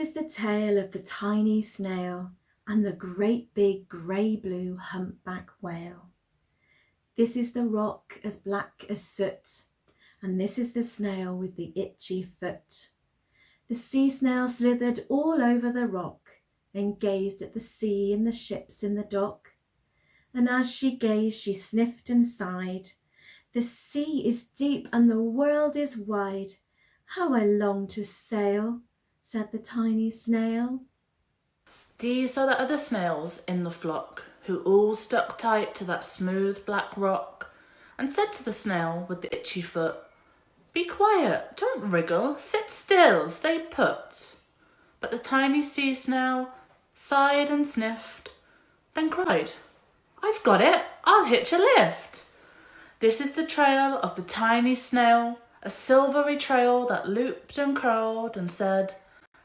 is the tale of the tiny snail and the great big grey-blue humpback whale. This is the rock as black as soot, and this is the snail with the itchy foot. The sea snail slithered all over the rock and gazed at the sea and the ships in the dock. And as she gazed, she sniffed and sighed. The sea is deep and the world is wide. How I long to sail, said the tiny snail. These are the other snails in the flock, who all stuck tight to that smooth black rock, and said to the snail with the itchy foot, "Be quiet, don't wriggle, sit still, stay put." But the tiny sea snail sighed and sniffed, then cried, "I've got it, I'll hitch a lift." This is the trail of the tiny snail, a silvery trail that looped and curled and said,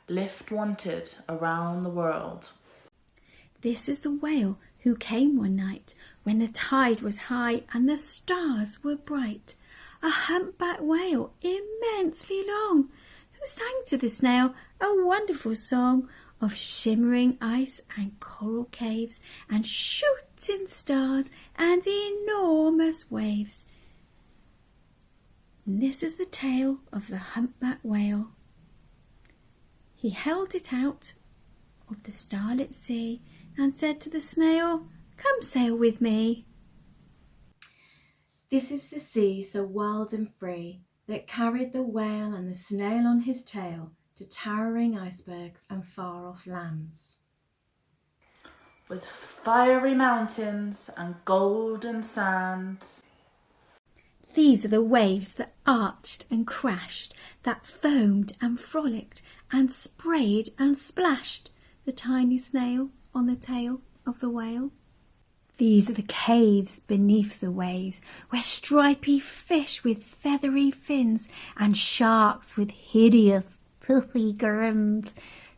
"Lift wanted around the world." This is the whale who came one night when the tide was high and the stars were bright. A humpback whale immensely long, who sang to the snail a wonderful song of shimmering ice and coral caves and shooting stars and enormous waves. And this is the tale of the humpback whale. He held it out of the starlit sea and said to the snail, "Come sail with me." This is the sea so wild and free that carried the whale and the snail on his tail to towering icebergs and far-off lands. With fiery mountains and golden sands. These are the waves that arched and crashed, that foamed and frolicked and sprayed and splashed the tiny snail on the tail of the whale. These are the caves beneath the waves, where stripy fish with feathery fins and sharks with hideous toothy grins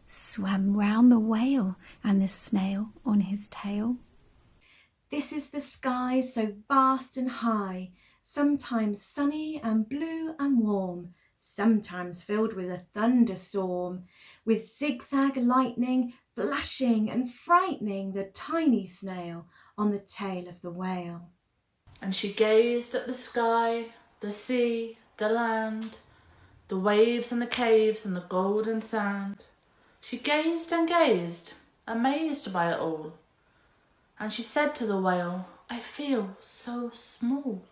swam round the whale and the snail on his tail. This is the sky so vast and high, sometimes sunny and blue and warm, sometimes filled with a thunderstorm, with zigzag lightning flashing and frightening the tiny snail on the tail of the whale. And she gazed at the sky, the sea, the land, the waves and the caves and the golden sand. She gazed and gazed, amazed by it all. And she said to the whale, "I feel so small."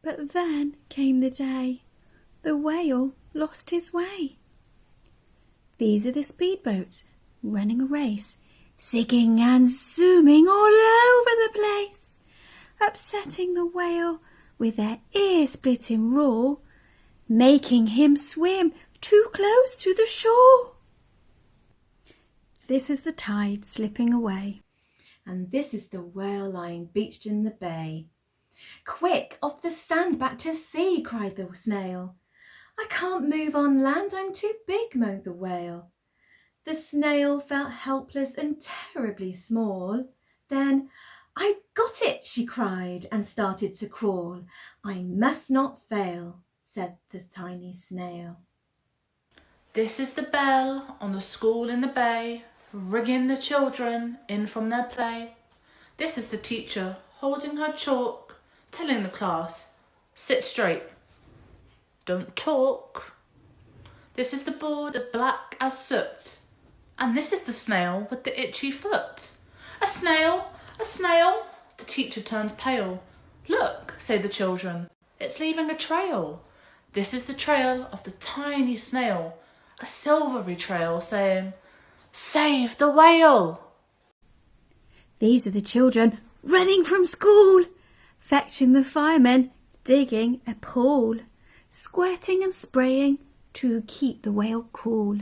But then came the day the whale lost his way. These are the speedboats running a race, zigging and zooming all over the place, upsetting the whale with their ear-splitting roar, making him swim too close to the shore. This is the tide slipping away. And this is the whale lying beached in the bay. "Quick, off the sand, back to sea," cried the snail. "I can't move on land, I'm too big," moaned the whale. The snail felt helpless and terribly small. Then, "I've got it," she cried and started to crawl. "I must not fail," said the tiny snail. This is the bell on the school in the bay, ringing the children in from their play. This is the teacher holding her chalk, telling the class, "Sit straight, don't talk." This is the board as black as soot, and this is the snail with the itchy foot. "A snail, a snail," the teacher turns pale. "Look," say the children, "it's leaving a trail." This is the trail of the tiny snail, a silvery trail saying, "Save the whale." These are the children running from school, fetching the firemen, digging a pool, squirting and spraying to keep the whale cool.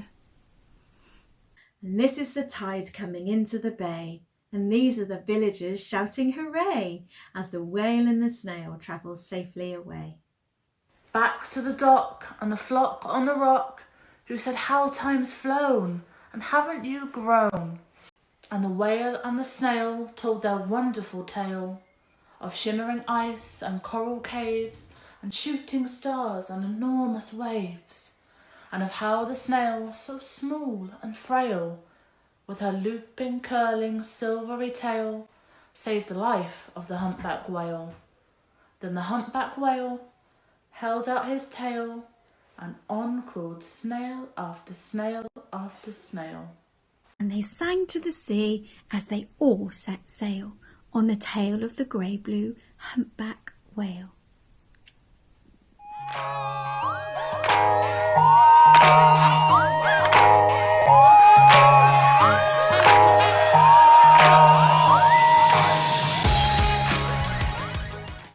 And this is the tide coming into the bay, and these are the villagers shouting hooray as the whale and the snail travel safely away. Back to the dock and the flock on the rock, who said, "How time's flown, and haven't you grown?" And the whale and the snail told their wonderful tale of shimmering ice and coral caves and shooting stars and enormous waves. and of how the snail, so small and frail, with her looping, curling, silvery tail, saved the life of the humpback whale. Then the humpback whale held out his tail, and on crawled snail after snail after snail. And they sang to the sea as they all set sail on the tail of the grey-blue humpback whale.